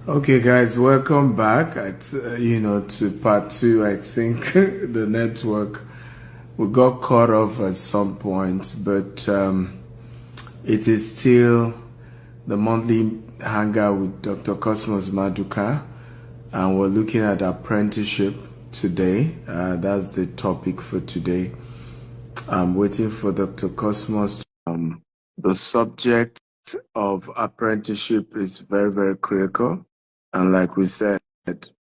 Okay, guys, welcome back. To part two. I think the network we got cut off at some point, but it is still the monthly hangout with Dr. Cosmas Maduka, and we're looking at apprenticeship today. That's the topic for today. I'm waiting for Dr. Cosmos. The subject of apprenticeship is very, very critical. And like we said,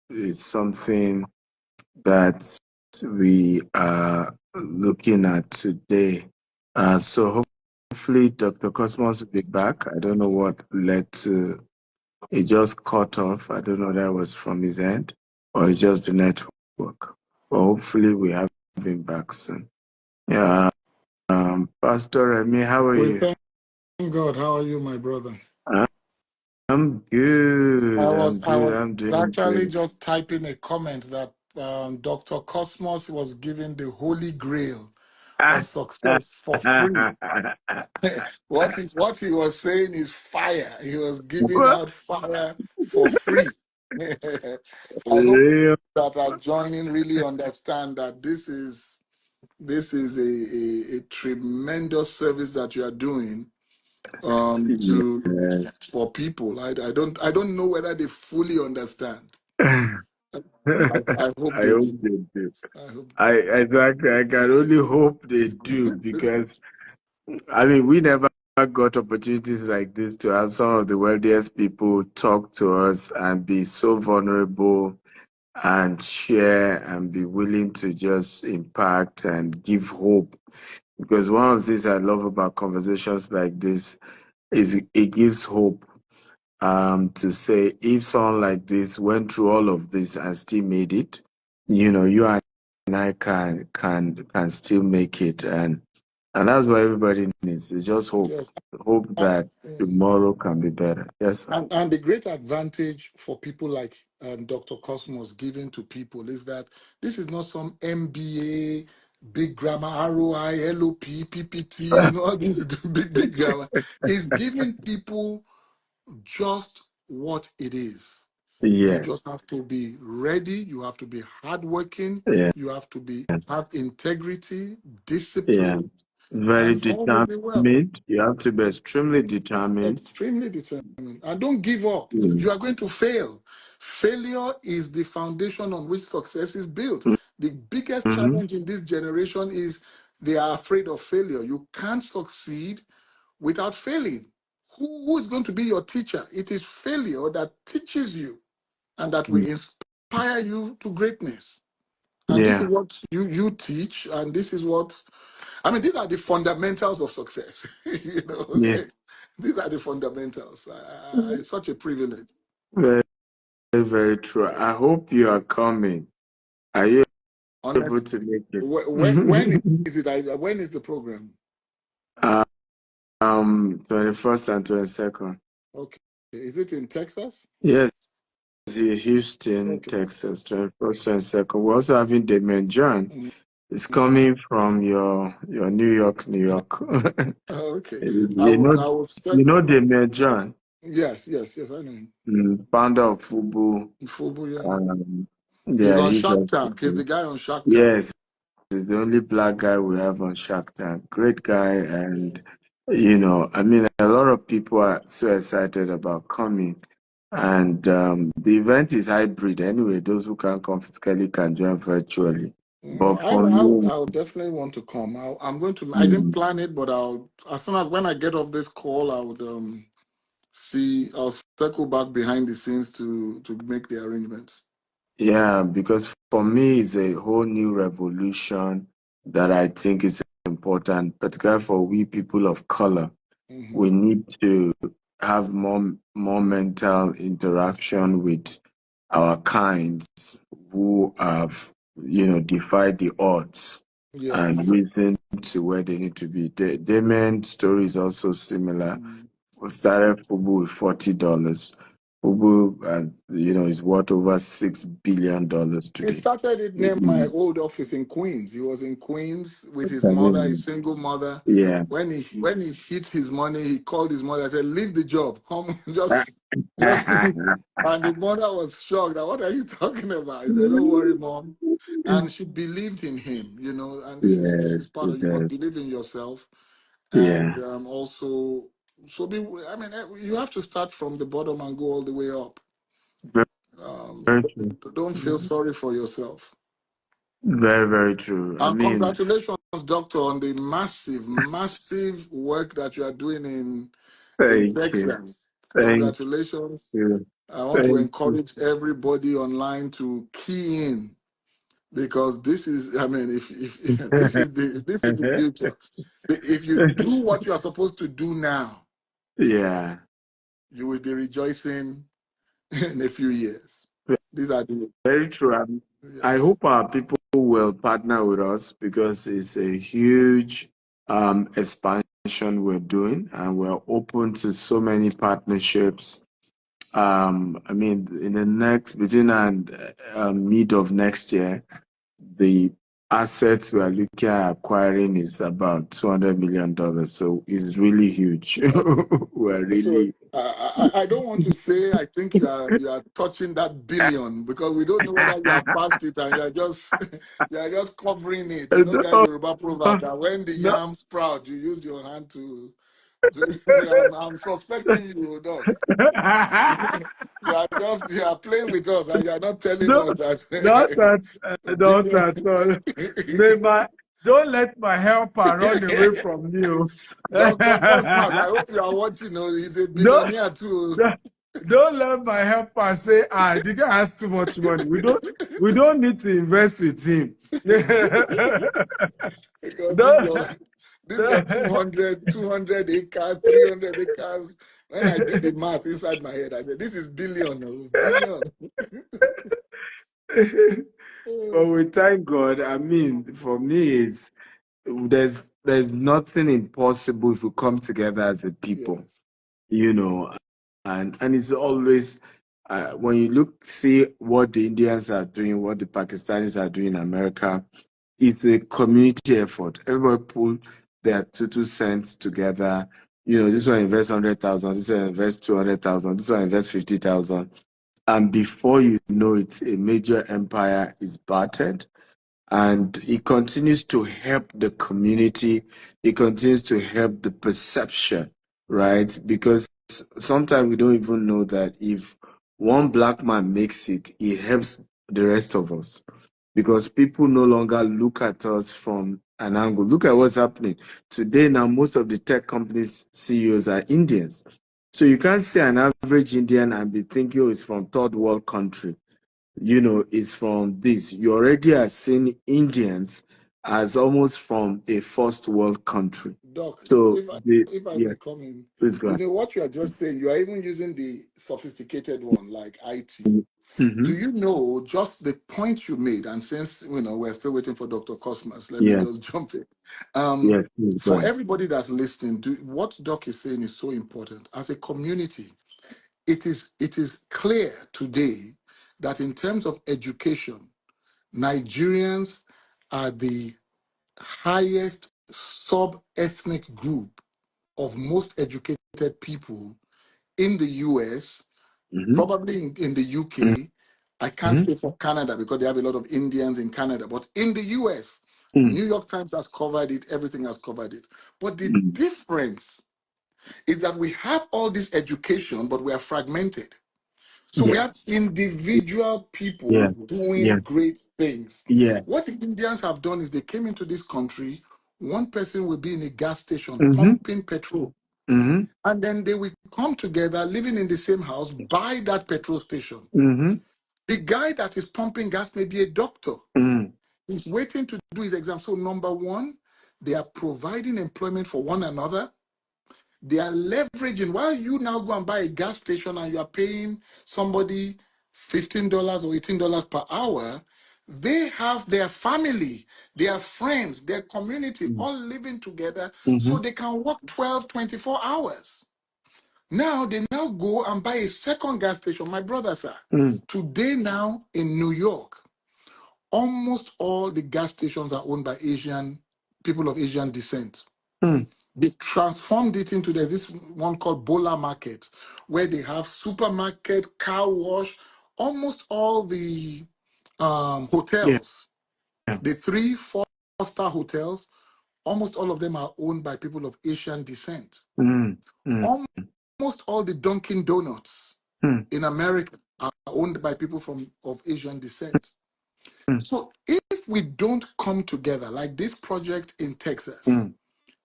it's something that we are looking at today. So hopefully Dr. Cosmos will be back. I don't know what led to it just cut off. I don't know that was from his end or it's just the network. But hopefully we have him back soon. Yeah. Pastor Remy, how are We you? thank God. How are you, my brother? I'm good. I was I'm doing actually great. just typing a comment that Dr. Cosmos was giving the holy grail of success for free. What he was saying is fire. He was giving out fire for free. I hope Real. that are joining really understand that this is a tremendous service that you are doing Yeah. for people. I don't know whether they fully understand. I hope I they hope do. they do. I hope I exactly. I can only hope they do because we never got opportunities like this to have some of the wealthiest people talk to us and be so vulnerable and share and be willing to just impact and give hope. Because one of the things I love about conversations like this is it gives hope to say if someone like this went through all of this and still made it, you and I can still make it, and that's what everybody needs. It's just hope, yes. hope And, that tomorrow can be better. Yes, sir. and the great advantage for people like Dr. Cosmos giving to people is that this is not some MBA, big grammar, ROI, LOP, PPT, all this big grammar. It's giving people just what it is. You Yes, just have to be ready. You have to be hardworking. yeah, You have to have integrity, yeah. discipline, Very and all will be well. determined. You have to be extremely determined. Extremely determined. And don't give up. Mm. You are going to fail. Failure is the foundation on which success is built. The biggest Mm-hmm. challenge in this generation is they are afraid of failure. You can't succeed without failing. Who is going to be your teacher? It is failure that teaches you and that will inspire you to greatness. And this is Yeah, what you teach, and this is what these are the fundamentals of success. yeah. These are the fundamentals. It's such a privilege. Very, very true. I hope you are coming. Are you able Honest. to make it? When is it? When is the program? Uh, 21st and 22nd. Okay. Is it in Texas? Yes, Houston, Okay. Texas, 21st and 2nd. We're also having Damian John. Mhm. It's coming from your New York, New York. Okay. I you will. know, I will. Damian John, Yes. Yes. Yes. I know. founder of Fubu. Fubu, yeah. He's Yeah, on he's Shark Tank. He's the guy on Shark Tank. yes, he's the only black guy we have on Shark Tank. Great guy, and Yes. a lot of people are so excited about coming. And the event is hybrid anyway. Those who can come physically can join virtually. No, But for me, I'll definitely want to come. I'm going to. I didn't mm, plan it, but I'll as soon as when I get off this call, I would see. I'll circle back behind the scenes to make the arrangements. yeah, because for me, it's a whole new revolution that I think is important, particularly for we people of color. Hmm. We need to have more mental interaction with our kinds who have defied the odds and Yes. risen to where they need to be. The Damon story is also similar. Mm. We started Fubu with $40. Fubu, is worth over $6 billion He today. started it near my Mhm. old office in Queens. He was in Queens with his mother, his single mother. Yeah. When he hit his money, he called his mother and said, "Leave the job, come just." Just and the mother was shocked. That, what are you talking about? He said, "Don't worry, mom." And she believed in him, you know. And this Yes, is part of, it you must does. believe in yourself, Yeah, and also so be. I mean, you have to start from the bottom and go all the way up. very, Um, very true. don't feel sorry for yourself. Very, very true. I And mean, congratulations, Doctor, on the massive, massive work that you are doing in thank you. Texas. Thank Congratulations. you. I want to Thank you. encourage everybody online to key in because this is, I mean, if this is the future. If you do what you are supposed to do now, Yeah, you will be rejoicing in a few years. These are the very true. I yes. hope our people will partner with us because it's a huge expansion we're doing, and we're open to so many partnerships. I mean, in the next between now and mid of next year, the assets we are looking at acquiring is about $200 million. So it's really huge. We're So really I don't want to say I think you are touching that billion because we don't know whether you are past it and you're just you're just covering it. You know that no, Yoruba proverb that when the no. yam sprout, you use your hand to so I'm suspecting you, Doc. You are playing with us and you are not telling No, us not that at the not billion. at all. May my don't let my helper run away from you. Dr. Cosmas, I hope you are watching. Oh, he's a don't, billionaire too. don't don't let my helper say, the guy has too much money. We don't need to invest with him. Because don't, this your 200 acres, 300 acres. When I did the math inside my head, I said, this is billion, oh, billion. but we thank God. I mean, for me, there's nothing impossible if we come together as a people, Yes, you yes. know, and it's always when you see what the Indians are doing, what the Pakistanis are doing in America, it's a community effort. Everybody pull their two cents together. This one invest 100,000, this one invest 200,000, this one invest 50,000, and before you know it, a major empire is battered, and it continues to help the community. It continues to help the perception, right? Because sometimes we don't even know that if one black man makes it, it helps the rest of us, because people no longer look at us from an angle. Look at what's happening today. Now most of the tech companies CEOs are Indians, so you can't see an average Indian and be thinking, oh, it's from third world country, is from this. You already are seeing Indians as almost from a first world country. Doc, So if I yeah, may come in, please go ahead. what you are just saying, you are even using the sophisticated one like IT. Mm-hmm. Do you know just the point you made? And since we're still waiting for Dr. Cosmas, let me Yeah, just jump in. yes, please go For ahead. everybody that's listening, what Doc is saying is so important. As a community, it is clear today that in terms of education, Nigerians are the highest sub-ethnic group of most educated people in the US, Mm-hmm. probably in the UK. I can't say for Canada because they have a lot of Indians in Canada, but in the US, Mm-hmm. New York Times has covered it, everything has covered it. But the difference is that we have all this education, but we are fragmented. So we have Yes. individual people Yeah. Yeah. doing great things. Yeah. What the Indians have done is they came into this country, one person will be in a gas station Mm-hmm. pumping petrol. Mm-hmm. And then they will come together, living in the same house, buy that petrol station. Mm-hmm. The guy that is pumping gas may be a doctor. Mm-hmm. He's waiting to do his exam. So, number one, they are providing employment for one another. They are leveraging. While you now go and buy a gas station and you are paying somebody $15 or $18 per hour, they have their family, their friends, their community all living together Mm-hmm. so they can work 12, 24 hours. Now they now go and buy a second gas station. My brother, sir, today now in New York, almost all the gas stations are owned by people of Asian descent. Mm-hmm. They transformed it into there's this one called Bola Market, where they have supermarket, car wash, almost all the hotels, the 3, 4-star hotels, almost all of them are owned by people of Asian descent. Almost all the Dunkin' Donuts in America are owned by people of Asian descent. So if we don't come together, like this project in Texas,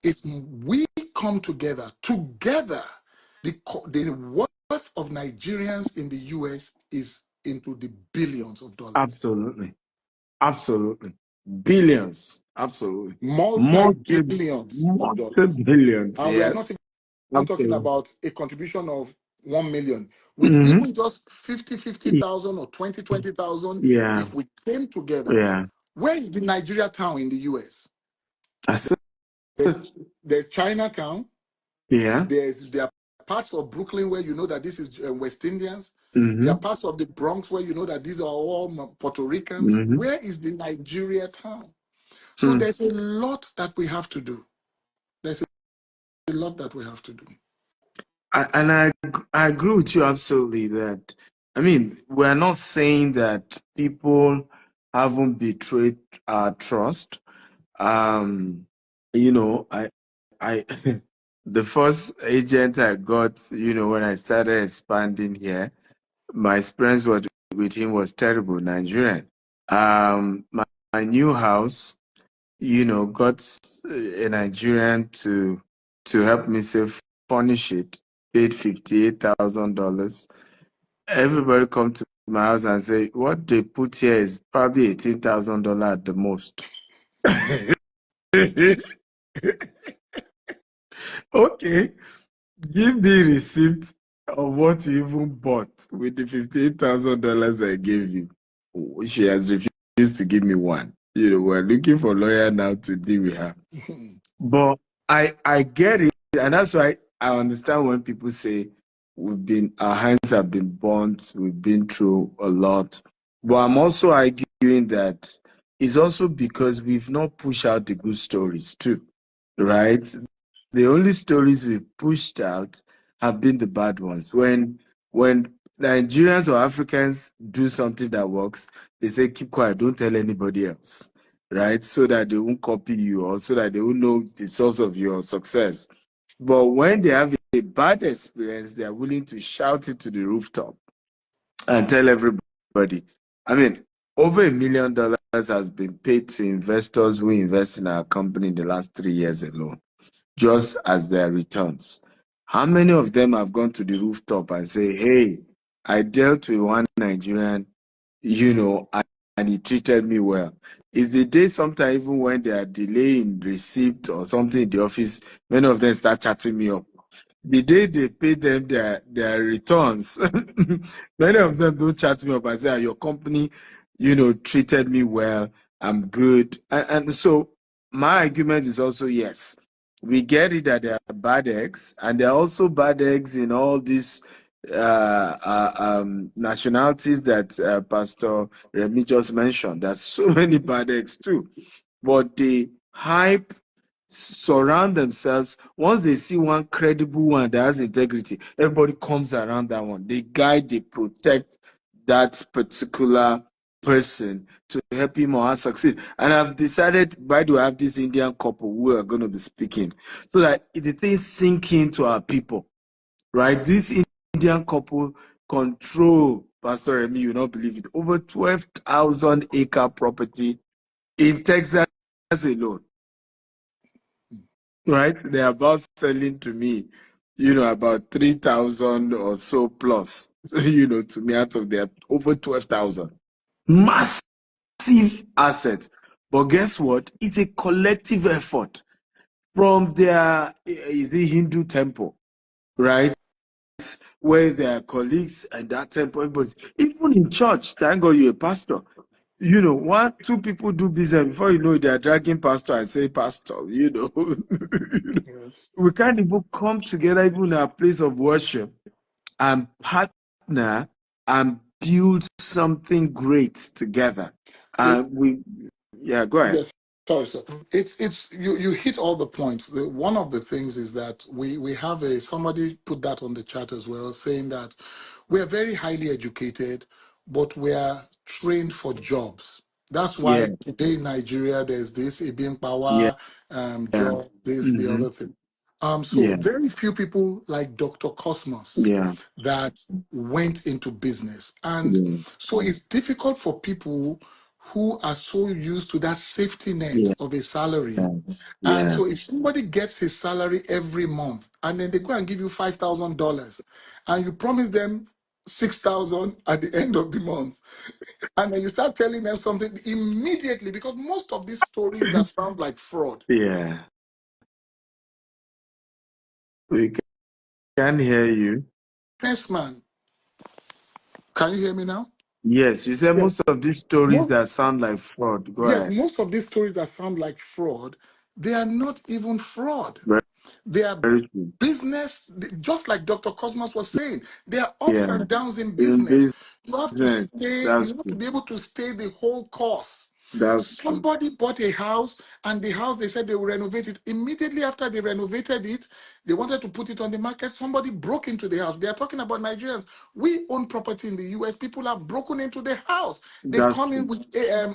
if we come together, the worth of Nigerians in the US is into the billions of dollars. Absolutely. Billions. Absolutely. Multi-billions of dollars. Billions, And we are not even talking about a contribution of 1 million. With even just 50,000 or 20,000, if we came together, where is the Nigeria town in the US? There's Chinatown. There are parts of Brooklyn where you know that this is West Indians. There are parts of the Bronx where you know that these are all Puerto Ricans. Where is the Nigeria town? So there's a lot that we have to do. There's a lot that we have to do. I agree with you absolutely that, I mean, we're not saying that people haven't betrayed our trust. You know, I the first agent I got, you know, when I started expanding here, my experience with him was terrible, Nigerian. My new house, you know, got a Nigerian to help me furnish it, paid $58,000. Everybody come to my house and say, what they put here is probably $18,000 at the most. Okay, give me receipt of what you even bought with the $58,000 I gave you. She has refused to give me one. You know, we're looking for a lawyer now to deal with her. But I get it, and that's why I understand when people say our hands have been burnt, we've been through a lot. But I'm also arguing that it's also because we've not pushed out the good stories too, right? The only stories we've pushed out have been the bad ones. When Nigerians or Africans do something that works, they say, keep quiet, don't tell anybody else, right? So that they won't copy you or so that they won't know the source of your success. But when they have a bad experience, they are willing to shout it to the rooftop and tell everybody. I mean, over $1 million has been paid to investors who invest in our company in the last 3 years alone, just as their returns. How many of them have gone to the rooftop and say, hey, I dealt with one Nigerian, you know, and he treated me well? It's the day sometimes even when they are delaying receipt or something in the office, many of them start chatting me up. The day they pay them their returns, many of them don't chat me up and say, your company, you know, treated me well, I'm good. And so my argument is also, yes, we get it that there are bad eggs, and there are also bad eggs in all these nationalities that Pastor Remy just mentioned. There's so many bad eggs too. But the hype surround themselves. Once they see one credible one that has integrity, everybody comes around that one. They guide, they protect that particular person to help him or her succeed. And I've decided, why do I have this Indian couple who are going to be speaking? So that the thing sink into our people, right? This Indian couple control, Pastor Remy, you not believe it, over 12,000 acre property in Texas alone. Right? They're about selling to me, you know, about 3,000 or so plus, you know, to me out of their over 12,000. Massive asset. But guess what? It's a collective effort from their is the Hindu temple, right? Where their colleagues and that temple, everybody, even in church, thank God you're a pastor. You know, 1, 2 people do business before you know they're dragging pastor and say pastor, you know. Yes. We can't even come together even in a place of worship and partner and build something great together. It, And go ahead. yes. Sorry, sir. It's you hit all the points. One of the things is that we have somebody put that on the chat as well, saying that we are very highly educated, but we are trained for jobs. That's Yeah, why today in Nigeria there's this Ibin yeah, Power yeah. job, this the Mm-hmm. other thing. So Yeah, very few people like Dr. Cosmos yeah, that went into business, and yeah, so it's difficult for people who are so used to that safety net yeah, of a salary. And yeah. so if somebody gets his salary every month and then they go and give you $5,000 and you promise them 6,000 at the end of the month, and then you start telling them something immediately, because most of these stories that sound like fraud. Yeah. We can hear you. Yes, man. Can you hear me now? Yes, you said Yes. most of these stories Most, that sound like fraud. Go yes, ahead. most of these stories that sound like fraud, they are not even fraud. Very, They are very true. business, just like Dr. Cosmos was saying. There are ups Yeah. and downs in In business. You have to business, stay, that's you have to true. be able to stay the whole course. That's true. Somebody bought a house, and the house, they said they will renovate it. Immediately after they renovated it, they wanted to put it on the market. Somebody broke into the house. They are talking about Nigerians. We own property in the US. People have broken into the house. They That's come in true. with a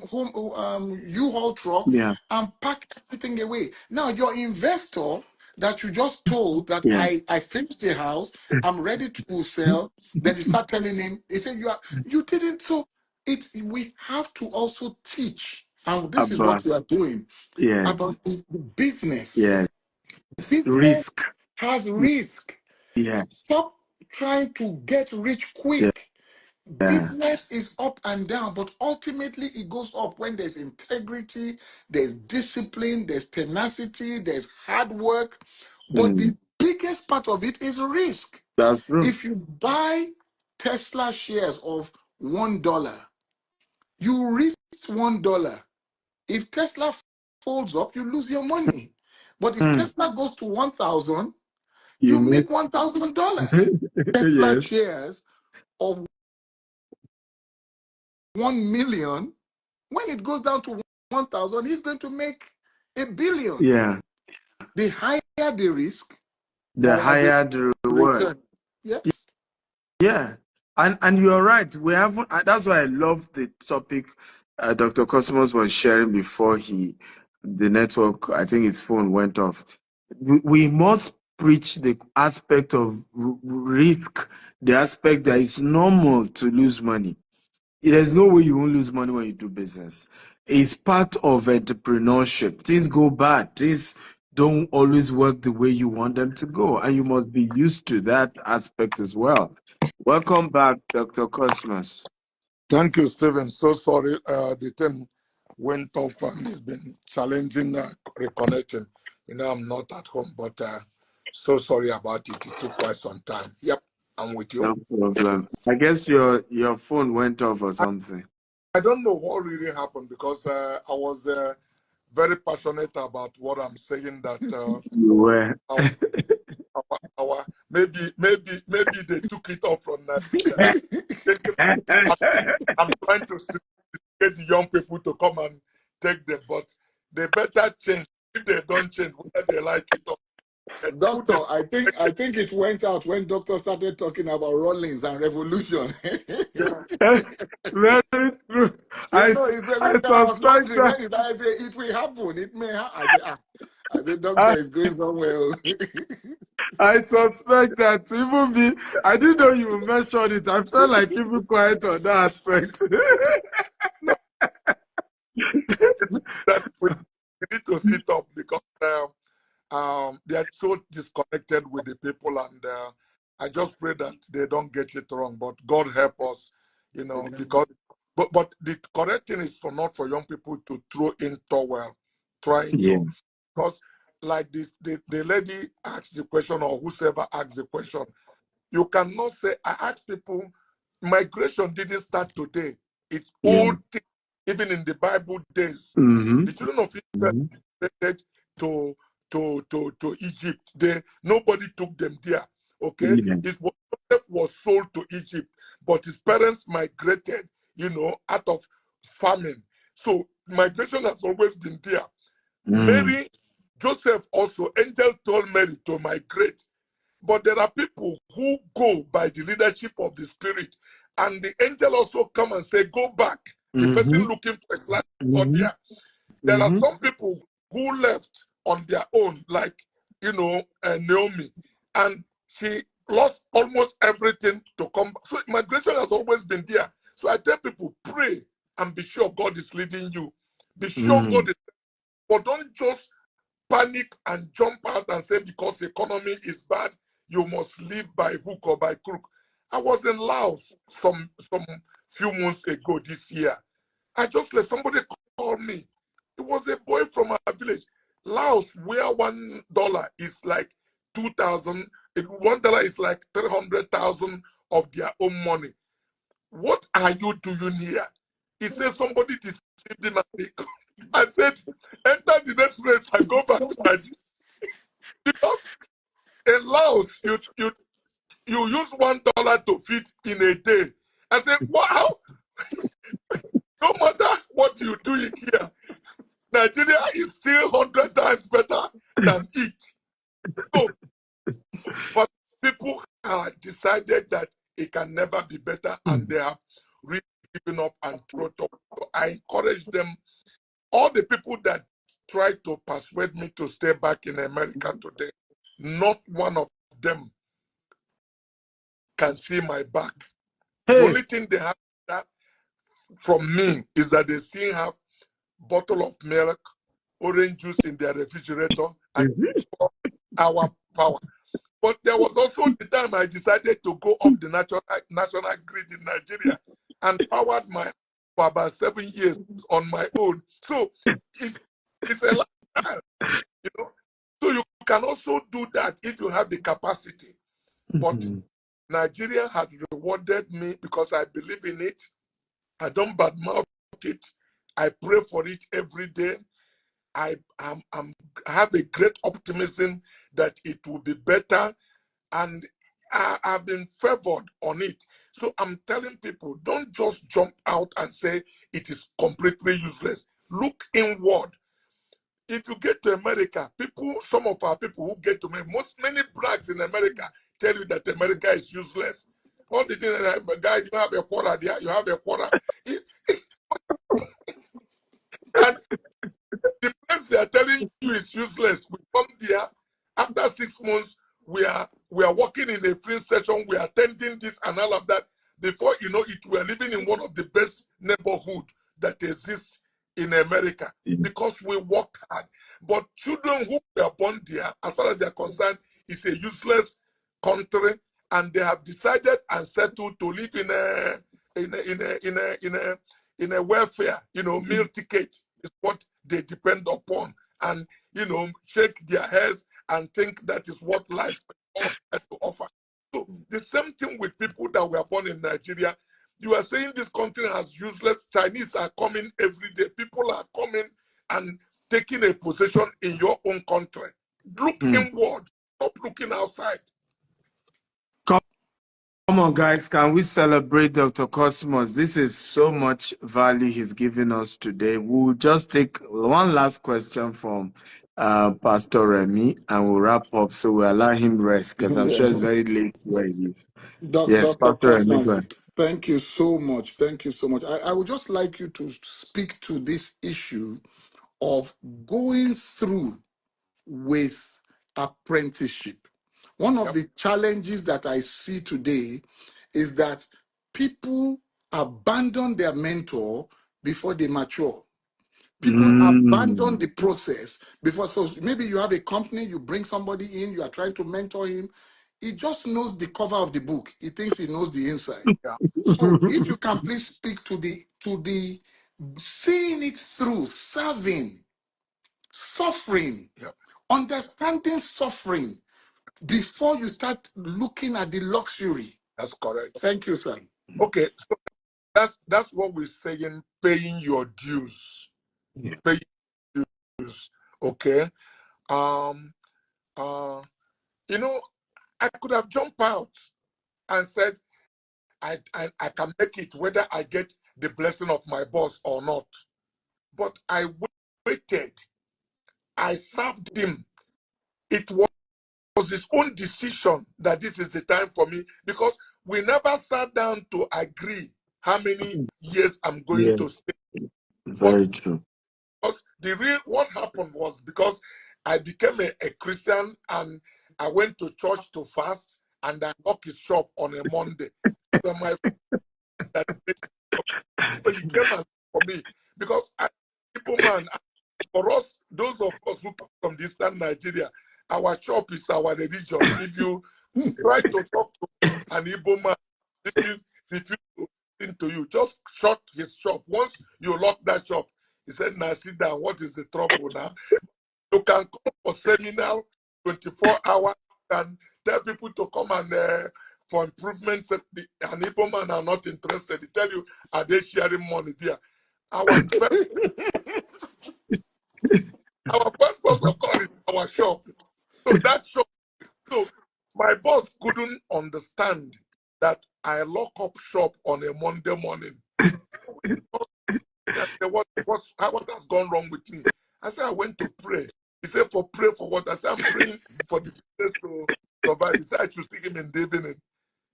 U-Haul truck Yeah. and pack everything away. Now, your investor that you just told that Yeah. I finished the house, I'm ready to sell. Then you start telling him, they say you didn't. So we have to also teach, and this is About what we are doing, yes. about the business. Yes. Business Risk. has risk. Yes. Stop trying to get rich Yeah. quick. Business is up and down, but ultimately it goes up when there's integrity, there's discipline, there's tenacity, there's hard work. But the Mm. biggest part of it is risk. That's true. If you buy Tesla shares of $1, you risk $1. If Tesla folds up, you lose your money. But if Mm. Tesla goes to 1,000, You you make make $1,000. Tesla yes. shares of 1 million, when it goes down to 1,000, he's going to make $1 billion. Yeah. The higher the risk, The more the higher the reward. return. Yes. Yeah, and you're right. We haven't. That's why I love the topic Dr. Cosmos was sharing before the network. I think his phone went off. We must preach the aspect of risk, the aspect that it's normal to lose money. There's no way you won't lose money when you do business. It's part of entrepreneurship. Things go bad. Things don't always work the way you want them to go. And you must be used to that aspect as well. Welcome back, Dr. Cosmos. Thank you, Stephen. So sorry, the thing went off and it's been challenging reconnecting. I'm not at home, but so sorry about it. It took quite some time. Yep, I'm with you. No problem. I guess your phone went off or I, something. I don't know what really happened because I was very passionate about what I'm saying. That You were. our, maybe they took it off from thinking I'm trying to get the young people to come and take them, but they better change. If they don't change, whether they like it or they put Doctor, them. I think it went out when Doctor started talking about Rollins and revolution. Yeah. Very true. You know, it's I because I was suspect wondering that. when I say it will happen, it may happen. I said, Doctor is going somewhere. I suspect that even me, I didn't know you mentioned it. I felt like keeping quiet on that aspect. No, that we need to sit up because they are so disconnected with the people, and I just pray that they don't get it wrong. But God help us, because but the correct thing is not for young people to throw in towel, trying Yeah. to, because like the lady asked the question, or whoever asked the question, you cannot say, I ask people, migration didn't start today. It's Yeah. old thing. Even in the Bible days, Mm-hmm. the children of Israel Mm-hmm. migrated to Egypt. Nobody took them there. Okay, Yeah. Joseph was sold to Egypt, but his parents migrated, out of famine. So migration has always been there. Mary, Joseph also, angel told Mary to migrate. But there are people who go by the leadership of the Spirit, and the angel also come and say, go back. The person looking for a slice got there. There are some people who left on their own, like, Naomi, and she lost almost everything to come back. So migration has always been there. So I tell people, pray and be sure God is leading you. Be sure God is, but don't just panic and jump out and say because the economy is bad, you must live by hook or by crook. I was in Laos some few months ago this year. I just let somebody call me. It was a boy from our village. Laos, where $1 is like 2,000, $1 is like 300,000 of their own money. What are you doing here? He said somebody deceived him. I said, enter the next place and go back to Nigeria. Because in Laos, you use $1 to feed in a day. I said, wow, no matter what you do here, Nigeria is still 100 times better than it. So, but people have decided that it can never be better, and they have really given up and thrown up. So I encourage them, all the people that try to persuade me to stay back in America today, not one of them can see my back. The only thing they have that from me is that they still have bottle of milk, orange juice in their refrigerator, and our power. But there was also the time I decided to go off the national grid in Nigeria and powered my for about 7 years on my own. So it's a lifestyle, So you can also do that if you have the capacity. But Nigeria had rewarded me because I believe in it. I don't badmouth it. I pray for it every day. I have a great optimism that it will be better, and I've been favored on it. So I'm telling people, don't just jump out and say it is completely useless. Look inward. If you get to America, some of our people who get to many brags in America tell you that America is useless. All the things that, guys, you have a quarter there, you have a quarter. And the place they are telling you is useless. We come there, after 6 months, we are working in a free session, we are attending this and all of that. Before you know it, we are living in one of the best neighborhoods that exists in America because we work hard. But children who were born there, as far as they are concerned, it's a useless country, and they have decided and settled to live in a welfare, meal ticket is what they depend upon, and shake their heads and think that is what life has to offer. So the same thing with people that were born in Nigeria. You are saying this country has useless. Chinese are coming every day. People are coming and taking a position in your own country. Look inward. Stop looking outside. Come on, guys, can we celebrate Dr. Cosmos? This is so much value he's given us today. We'll just take one last question from Pastor Remy, and we'll wrap up. So we'll allow him rest, because I'm sure it's very late where he is. Yes, Dr. Pastor Remy, go Cosmas, ahead. thank you so much. Thank you so much. I would just like you to speak to this issue of going through with apprenticeship. One of the challenges that I see today is that people abandon their mentor before they mature. People abandon the process before. So maybe you have a company, you bring somebody in, you are trying to mentor him. He just knows the cover of the book. He thinks he knows the inside. Yeah. So if you can please speak to the seeing it through, serving, suffering, understanding suffering before you start looking at the luxury. That's correct. Thank you, sir. Okay, so that's what we're saying, paying your dues. Paying dues. Okay. I could have jumped out and said, I can make it whether I get the blessing of my boss or not. But I waited I served him. It was his own decision that this is the time for me, because we never sat down to agree how many years I'm going to stay. Very true. Because what happened was, because I became a Christian and I went to church to fast, and I locked his shop on a Monday. So my that so he came and for me, because people, man, for us, those of us who come from the Eastern Nigeria, our shop is our religion. If you try to talk to an Igbo man, if you listen to you, just shut his shop. Once you lock that shop, he said, "Now sit down. What is the trouble now?" You can come for seminar 24 hours and tell people to come and for improvements. And Igbo man are not interested. They tell you, are they sharing money there? Our first boss of call is our shop. So that shop. So my boss couldn't understand that I lock up shop on a Monday morning. I said, what has gone wrong with me? I said, I went to pray. He said, pray for what? I said, I'm praying for the business to survive. He said, I should stick him in the evening.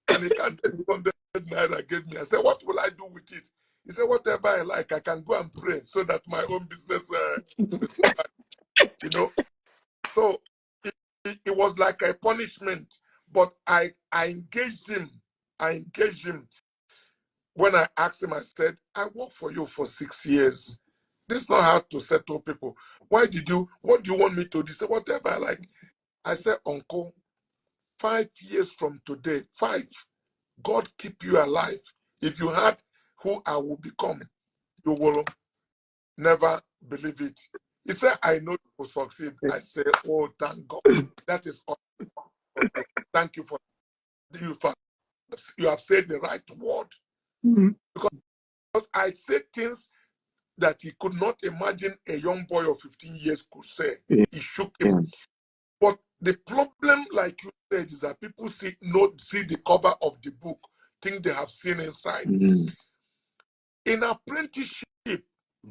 And he can't take 100 naira gave me. I said, what will I do with it? He said, whatever I like, I can go and pray so that my own business will survive. You know? So it was like a punishment. But I engaged him. When I asked him, I said, I worked for you for 6 years. This is not how to settle people. What do you want me to do? He said, whatever I like. I said, Uncle, 5 years from today, 5, God keep you alive. If you had who I will become, you will never believe it. He said, I know you will succeed. I said, oh, thank God. That is all. Thank you for you have said the right word. Because I said things that he could not imagine a young boy of 15 years could say. It shook him. But the problem, like you said, is that people see the cover of the book, think they have seen inside. In apprenticeship,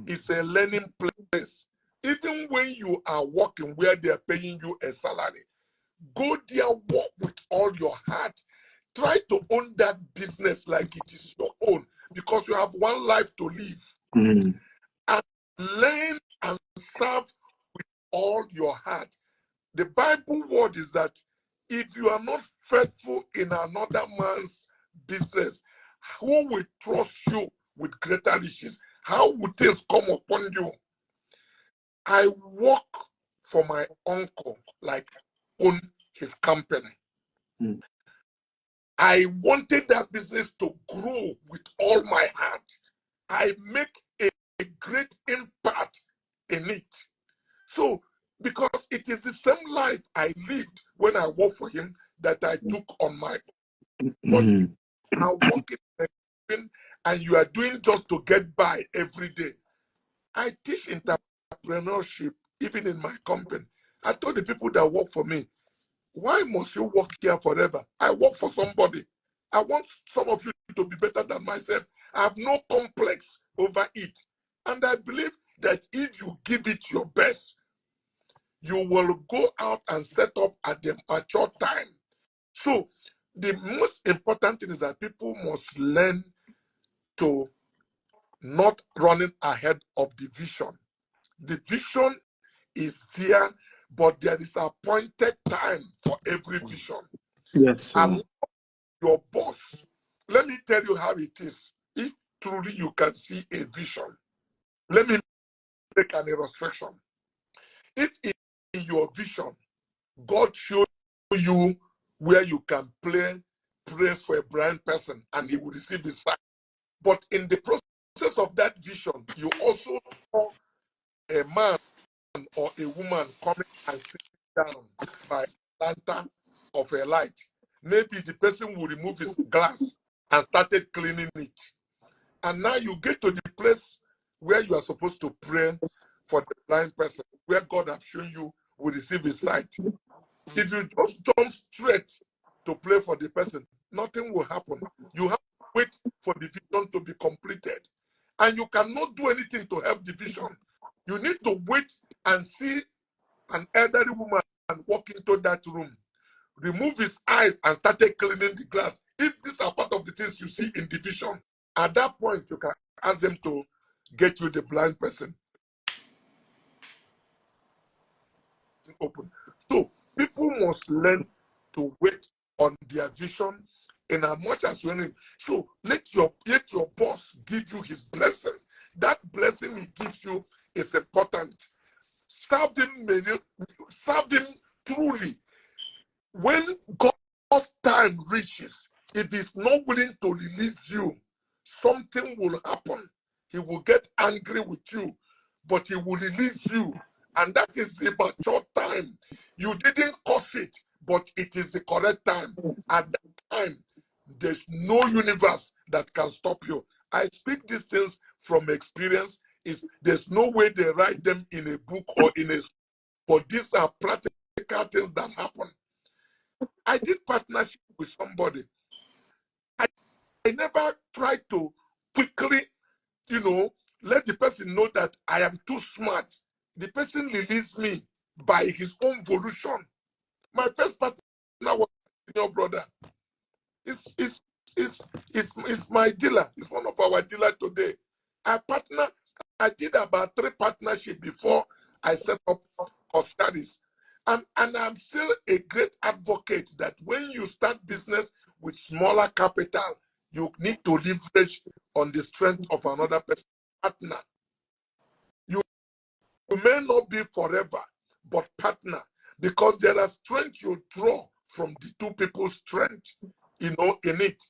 it's a learning place. Even when you are working where they are paying you a salary, go there, work with all your heart. Try to own that business like it is your own, because you have one life to live. And learn and serve with all your heart. The Bible word is that if you are not faithful in another man's business, who will trust you with greater riches? How will things come upon you? I work for my uncle, like own his company. I wanted that business to grow with all my heart. I make a great impact in it. So, because it is the same life I lived when I worked for him that I took on my own. But I work in and you are doing just to get by every day. I teach entrepreneurship even in my company. I told the people that work for me, why must you work here forever? I work for somebody. I want some of you to be better than myself. I have no complex over it. And I believe that if you give it your best, you will go out and set up at the mature time. So the most important thing is that people must learn to not running ahead of the vision. The vision is there, but there is a appointed time for every vision. Yes, sir. And your boss, let me tell you how it is. If truly you can see a vision, let me make an illustration. If in your vision, God shows you where you can pray for a blind person and he will receive his sight. But in the process of that vision, you also saw a man or a woman coming and sitting down by a lantern of a light. Maybe the person will remove his glass and started cleaning it. And now you get to the place where you are supposed to pray for the blind person, where God has shown you will receive his sight. If you just jump straight to pray for the person, nothing will happen. You have to wait for the vision to be completed. And you cannot do anything to help the vision. You need to wait and see that room, remove his eyes and started cleaning the glass. If these are part of the things you see in division, at that point you can ask them to get you the blind person open. So people must learn to wait on their vision in as much as you need. So let your boss give you his blessing. That blessing he gives you is important. Serve him truly. When God's time reaches, if he's not willing to release you, something will happen. He will get angry with you, but he will release you. And that is the mature time. You didn't cause it, but it is the correct time. At that time, there's no universe that can stop you. I speak these things from experience. There's no way they write them in a book or in a, but these are practical things that happen. I did partnership with somebody. I never tried to quickly, let the person know that I am too smart. The person released me by his own volition. My first partner was your brother. It's my dealer. It's one of our dealers today. I did about 3 partnerships before I set up Visionaries. And I'm still a great advocate that when you start business with smaller capital, you need to leverage on the strength of another person's partner. You may not be forever, but partner, because there are strength you draw from the 2 people's strength, in it.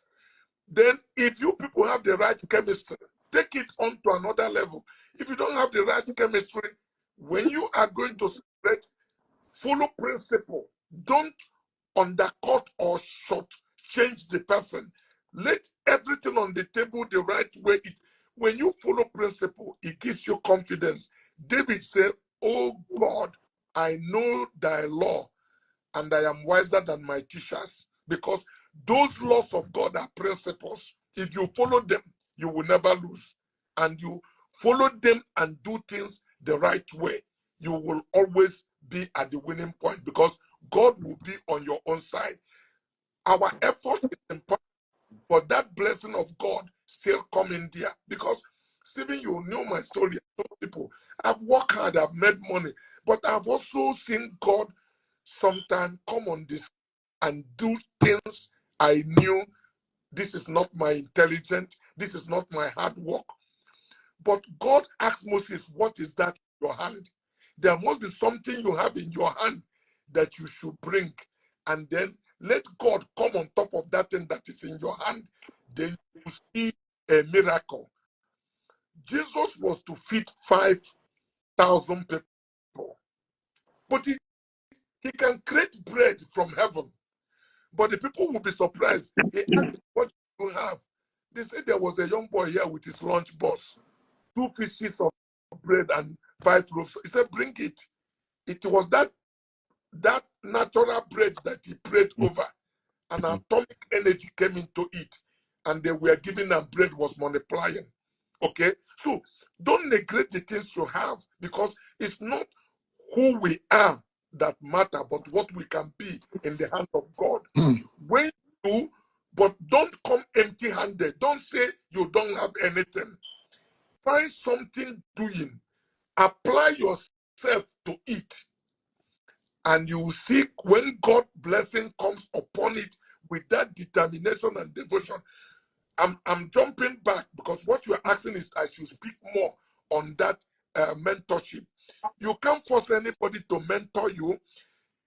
Then if you people have the right chemistry, take it on to another level. If you don't have the right chemistry, when you are going to separate, follow principle. Don't undercut or short change the person. Let everything on the table the right way. When you follow principle, it gives you confidence. David said, "Oh God, I know thy law, and I am wiser than my teachers." Because those laws of God are principles. If you follow them, you will never lose. And you follow them and do things the right way, you will always be at the winning point, because God will be on your own side. Our effort is important, but that blessing of God still come in there. Because, Stephen, you know my story. I told people, I've worked hard, I've made money, but I've also seen God sometimes come on this and do things I knew this is not my intelligence, this is not my hard work. But God asked Moses, what is that in your hand? There must be something you have in your hand that you should bring. And then let God come on top of that thing that is in your hand. Then you see a miracle. Jesus was to feed 5,000 people. But he can create bread from heaven. But the people will be surprised. He asked, what do you have? They said there was a young boy here with his lunch box, 2 fishes of bread and 5 loaves. He said, bring it. It was that natural bread that he prayed over. And atomic energy came into it. And they were giving, and bread was multiplying. Okay? So don't neglect the things you have, because it's not who we are that matter, but what we can be in the hand of God. When you do, but don't come empty-handed. Don't say you don't have anything. Find something doing. Apply yourself to it. And you will see when God's blessing comes upon it with that determination and devotion. I'm jumping back, because what you are asking is I should speak more on that mentorship. You can't force anybody to mentor you.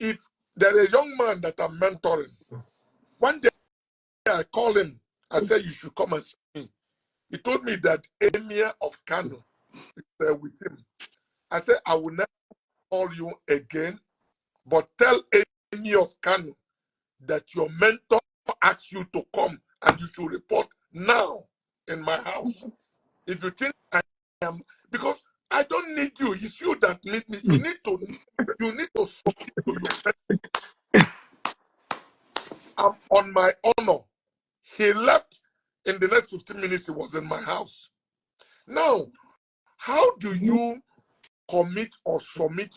If there is a young man that I'm mentoring, one day I called him. I said, you should come and see me. He told me that Emir of Kano is with him. I said, I will never call you again, but tell Emir of Kano that your mentor asks you to come and you should report now in my house. If you think I am, because I don't need you, it's you that need me. You need to submit to your mentor. I'm on my honor. He left. In the next 15 minutes, he was in my house. Now, how do you commit or submit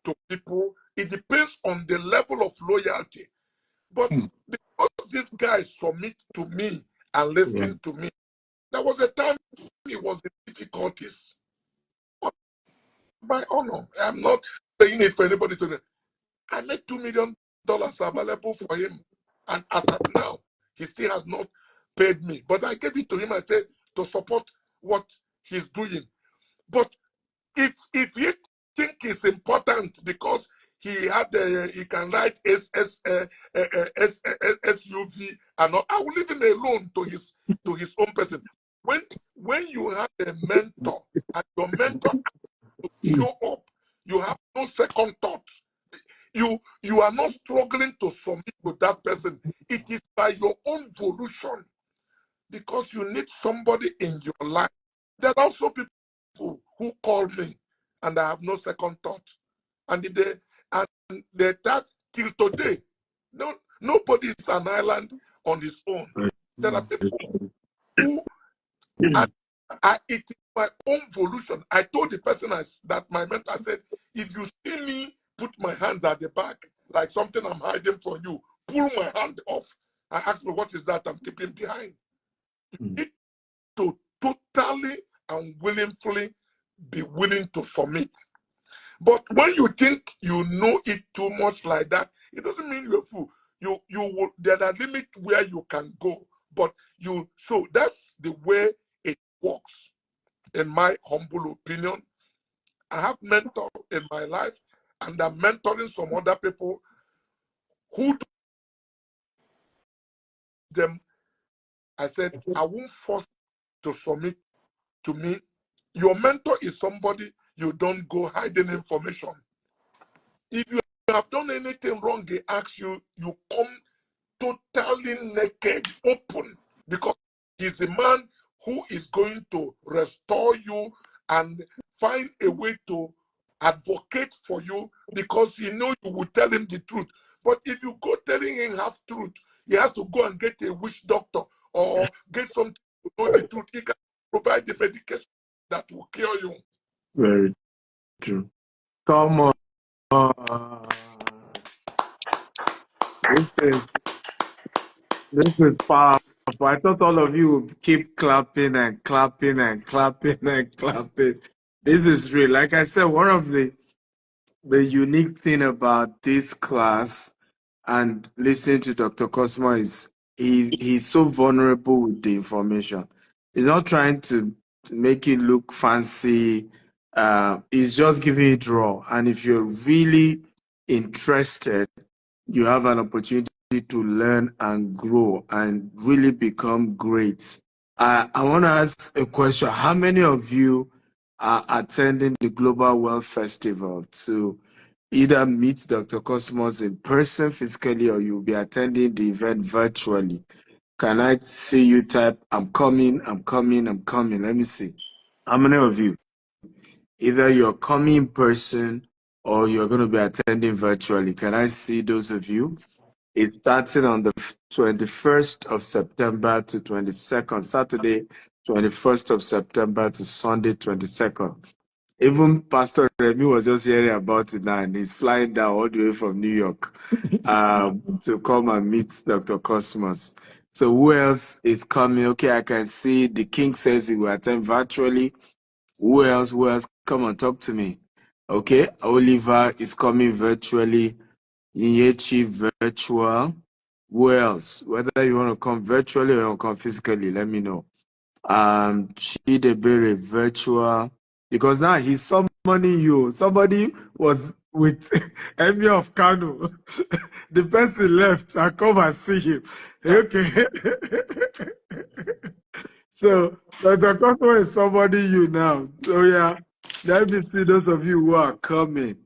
to people It depends on the level of loyalty. But because this guy submit to me and listen to me, there was a time he was in difficulties. On my honor, I'm not saying it for anybody to know. I made $2 million available for him. And as of now, he still has not paid me. But I gave it to him, I said, to support what he's doing. But if you think it's important because he can write SUV and all, I will leave him alone to his own person. When you have a mentor and your mentor show up, you have no second thought. You are not struggling to submit to that person. It is by your own volition, because you need somebody in your life. There are also people who call me and I have no second thought. And they that till today, nobody is an island on his own. There are people who it is my own volition. I told the person that my mentor said, if you see me put my hands at the back, like something I'm hiding from you, pull my hand off and ask me what is that I'm keeping behind. You need to totally and willingly be willing to submit. But when you think you know it too much like that, it doesn't mean you're a fool. You will, there are limits where you can go, but so that's the way it works. In my humble opinion, I have mentors in my life, and I'm mentoring some other people who do them. I said, I won't force to submit to me. Your mentor is somebody you don't go hiding information. If you have done anything wrong, they ask you, you come totally naked, open, because he's a man who is going to restore you and find a way to advocate for you, because you know you will tell him the truth. But if you go telling him half truth, he has to go and get a witch doctor or get something to know the truth. He can provide the medication that will cure you. Very true. Come on. This is powerful. I thought all of you would keep clapping and clapping and clapping and clapping. This is real. Like I said, one of the unique thing about this class and listening to Dr. Cosmo is he's so vulnerable with the information. He's not trying to make it look fancy. He's just giving it raw. And if you're really interested, you have an opportunity to learn and grow and really become great. I want to ask a question. How many of you are attending the Global Wealth Festival to either meet Dr. Cosmos in person physically, or you'll be attending the event virtually? Can I see you type, I'm coming, I'm coming, I'm coming? Let me see. How many of you? Either you're coming in person or you're going to be attending virtually. Can I see those of you? It's starting on the 21st of September to 22nd, Saturday, 21st of September to Sunday, 22nd. Even Pastor Remy was just hearing about it now, and he's flying down all the way from New York to come and meet Dr. Cosmos. So who else is coming? Okay, I can see the King says he will attend virtually. Who else? Who else? Come on, talk to me. Okay, Oliver is coming virtually. Inyechi virtual. Who else? Whether you want to come virtually or you want to come physically, let me know. Chidebere virtual, because now he's summoning you. Somebody was with Emir of Kano. The person left. I come and see him. Okay. So Dr. Cosmo is somebody you now. So yeah, let me see those of you who are coming.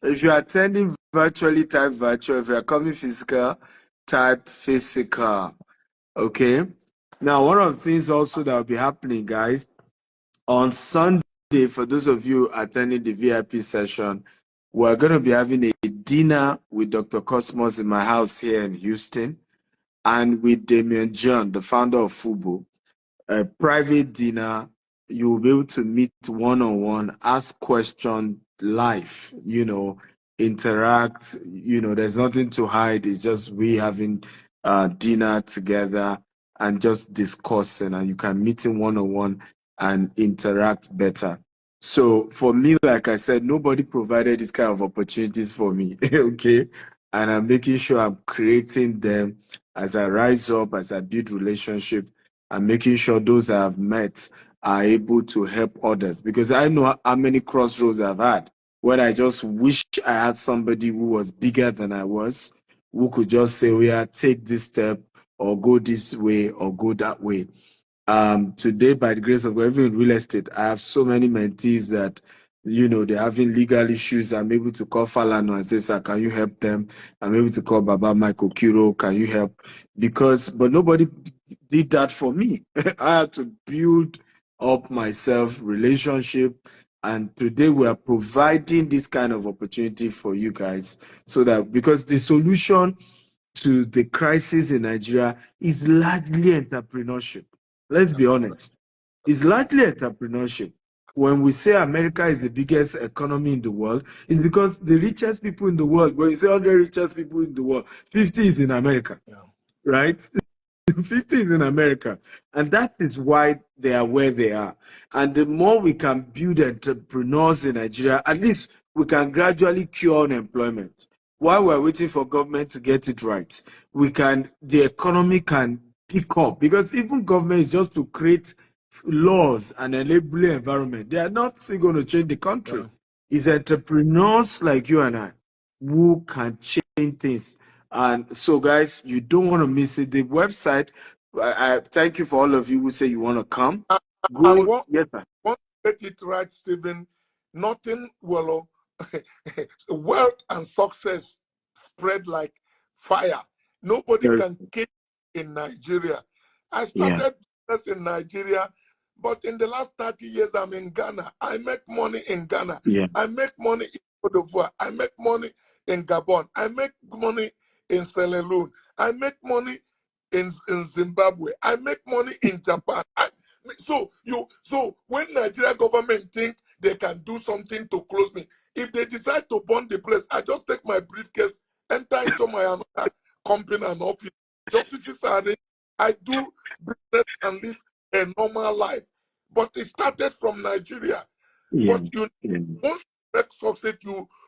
If you're attending virtually, type virtual. If you're coming physical, type physical. Okay. Now, one of the things also that will be happening, guys, on Sunday, for those of you attending the VIP session, we're going to be having a dinner with Dr. Cosmos in my house here in Houston, and with Damien John, the founder of Fubo. A private dinner. You will be able to meet one-on-one, ask questions live, interact. There's nothing to hide. It's just we having dinner together and just discussing, and you can meet in one-on-one and interact better. So for me, like I said, nobody provided this kind of opportunities for me. Okay. And I'm making sure I'm creating them as I rise up, as I build relationship, and making sure those I have met are able to help others. Because I know how many crossroads I've had when I just wish I had somebody who was bigger than I was, who could just say, oh yeah, take this step or go this way or go that way. Today, by the grace of God, even in real estate, I have so many mentees that, they're having legal issues. I'm able to call Falano and say, sir, can you help them? I'm able to call Baba Michael Kiro, can you help? But nobody did that for me. I had to build up myself, relationship. And today we are providing this kind of opportunity for you guys so that, because the solution to the crisis in Nigeria is largely entrepreneurship. Let's be honest. It's largely entrepreneurship. When we say America is the biggest economy in the world, it's because the richest people in the world, when you say 100 richest people in the world, 50 is in America, right? 50 is in America. And that is why they are where they are. And the more we can build entrepreneurs in Nigeria, at least we can gradually cure unemployment. While we're waiting for government to get it right, the economy can pick up, because even government is just to create laws and enabling environment. They are not still going to change the country. It's entrepreneurs like you and I who can change things. And so, guys, you don't want to miss it. The website, I thank you for all of you who say you want to come. And Go. Yes, sir. once you get it right, Stephen, nothing will wealth and success spread like fire. Nobody can keep in Nigeria. I started business in Nigeria, but in the last 30 years, I'm in Ghana. I make money in Ghana. I make money in Cote d'Ivoire. I make money in Gabon. I make money in Sierra Leone. I make money in Zimbabwe. I make money in Japan. So when Nigeria government think they can do something to close me, if they decide to burn the place, I just take my briefcase, enter into my another company and office. The offices are ready. I do business and live a normal life. But it started from Nigeria. But once you make success,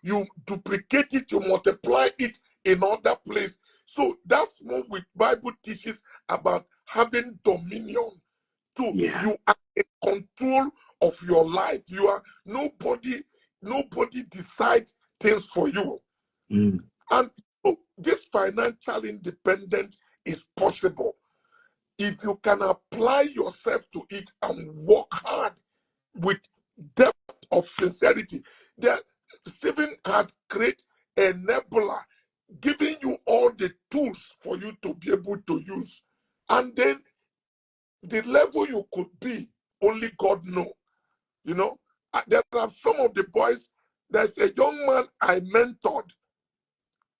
you duplicate it, you multiply it in other place. So that's what the Bible teaches about having dominion. You are in control of your life. You are nobody decides things for you. And so this financial independence is possible if you can apply yourself to it and work hard with depth of sincerity. Stephen had created an enabler, giving you all the tools for you to be able to use. And then the level you could be, only God knows. There are some of the boys, there's a young man I mentored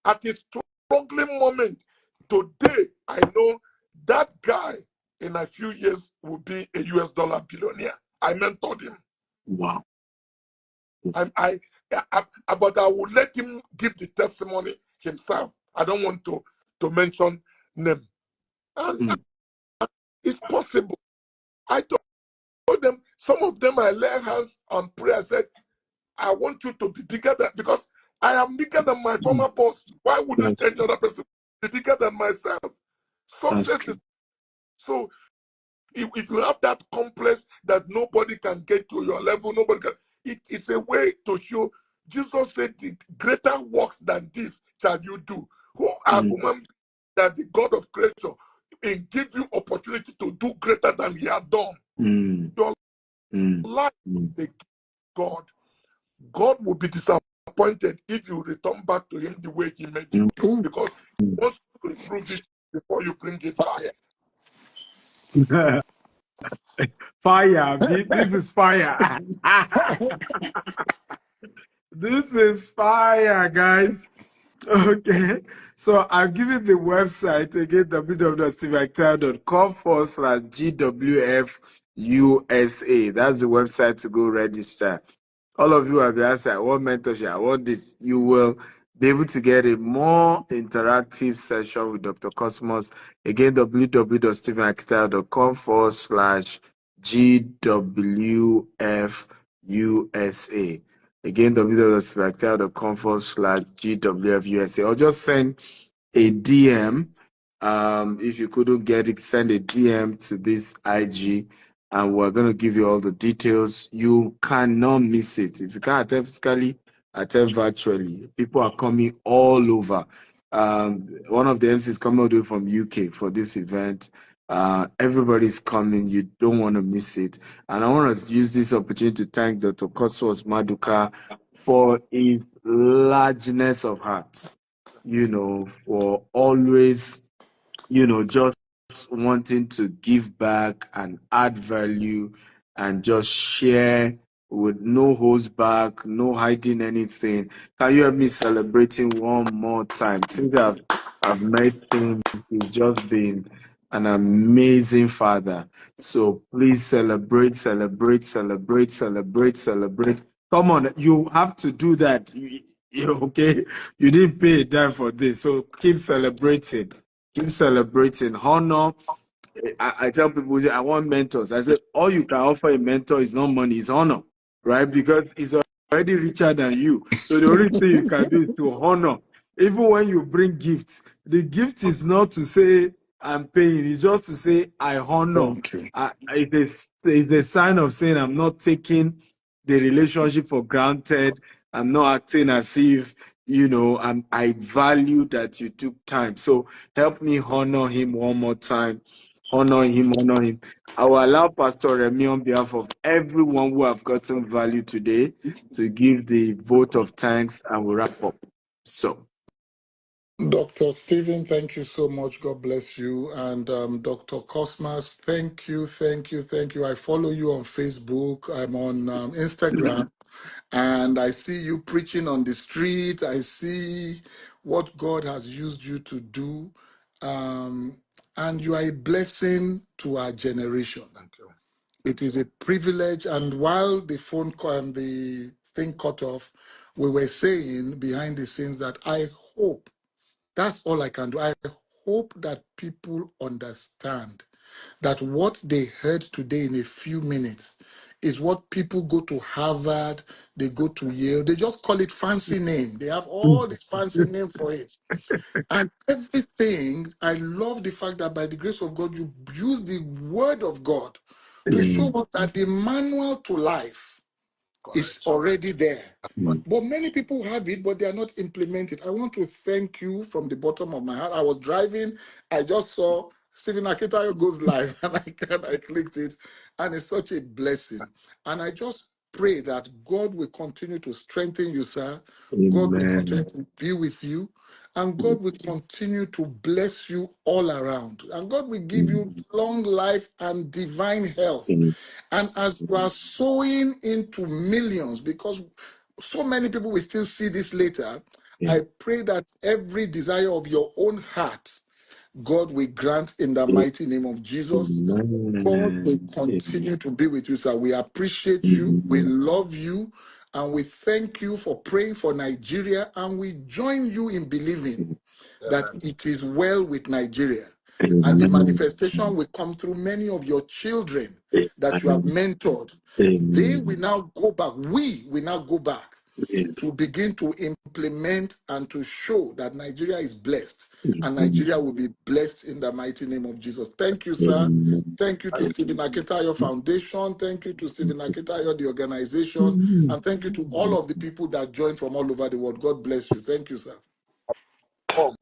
at his struggling moment. Today, I know that guy in a few years will be a US dollar billionaire. I mentored him. Wow. But I will let him give the testimony himself. I don't want to mention name. And it's possible. I told them, some of them I lay hands on prayer. I said, I want you to be bigger than, because I am bigger than my former boss. Why wouldn't any other person be bigger than myself? Success is, so if you have that complex that nobody can get to your level, it's a way to show. Jesus said, the greater works than this shall you do. Who are human that the God of creation and give you opportunity to do greater than he had done? Your life, God will be disappointed if you return back to him the way he made you. Because he wants to improve it before you bring it back. Fire. This is fire. This is fire, guys. Okay. So I've given the website again, www.steveakintayo.com/GWF USA. That's the website to go register. All of you have been asking, I want mentorship, I want this. You will be able to get a more interactive session with Dr. Cosmos. Again, www.stephenakitayo.com/GWFUSA. Again, www.stephenakitayo.com/GWFUSA. Or just send a DM. If you couldn't get it, send a DM to this IG, and we're going to give you all the details. You cannot miss it. If you can't attend physically, attend virtually. People are coming all over. One of the MCs coming all the way from UK for this event. Everybody's coming. You don't want to miss it. And I want to use this opportunity to thank Dr. Cosmas Maduka for his largeness of heart, for always, just wanting to give back and add value and just share with no holds back, no hiding anything. Can you help me celebrating one more time? Since I've met him, he's just been an amazing father. So please celebrate, celebrate, celebrate, celebrate, celebrate. Come on, you have to do that. Okay? You didn't pay a dime for this, so keep celebrating. Keep celebrating. Honor. I tell people, I want mentors. I say, all you can offer a mentor is not money, it's honor, right? Because he's already richer than you. So the only thing you can do is to honor. Even when you bring gifts, the gift is not to say, I'm paying, it's just to say, I honor. Thank you. It's a sign of saying, I'm not taking the relationship for granted. I'm not acting as if, I value that you took time. So help me honor him one more time. Honor him, honor him. I will allow Pastor Remy on behalf of everyone who have gotten value today to give the vote of thanks, and we'll wrap up. So, Dr. Stephen, thank you so much. God bless you. And Dr. Cosmas, thank you, thank you, thank you. I follow you on Facebook. I'm on Instagram. And I see you preaching on the street. I see what God has used you to do. And you are a blessing to our generation. Thank you. It is a privilege. And while the phone call and the thing cut off, we were saying behind the scenes that I hope, that's all I can do. I hope that people understand that what they heard today in a few minutes is what people go to Harvard, they go to Yale, they just call it fancy name. They have all this fancy name for it. And everything, I love the fact that by the grace of God, you use the word of God to show us that the manual to life is Correct. already there. But But many people have it, but they are not implemented. I want to thank you from the bottom of my heart. I was driving, I just saw Stephen Akitayo goes live, and I clicked it, and it's such a blessing. And I just pray that God will continue to strengthen you, sir. God will continue amen. to be with you, and God will continue to bless you all around. And God will give you long life and divine health. And as you are sowing into millions, because so many people will still see this later, I pray that every desire of your own heart, God will grant in the mighty name of Jesus. God will continue to be with you, sir. We appreciate you, we love you, and we thank you for praying for Nigeria, and we join you in believing that amen. it is well with Nigeria. And the manifestation will come through many of your children that you have mentored. They will now go back. We will now go back to begin to implement and to show that Nigeria is blessed, and Nigeria will be blessed in the mighty name of Jesus. Thank you, sir. Thank you to Stephen Akintayo Foundation. Thank you to Stephen Akintayo, the organization. And thank you to all of the people that joined from all over the world. God bless you. Thank you, sir. Home.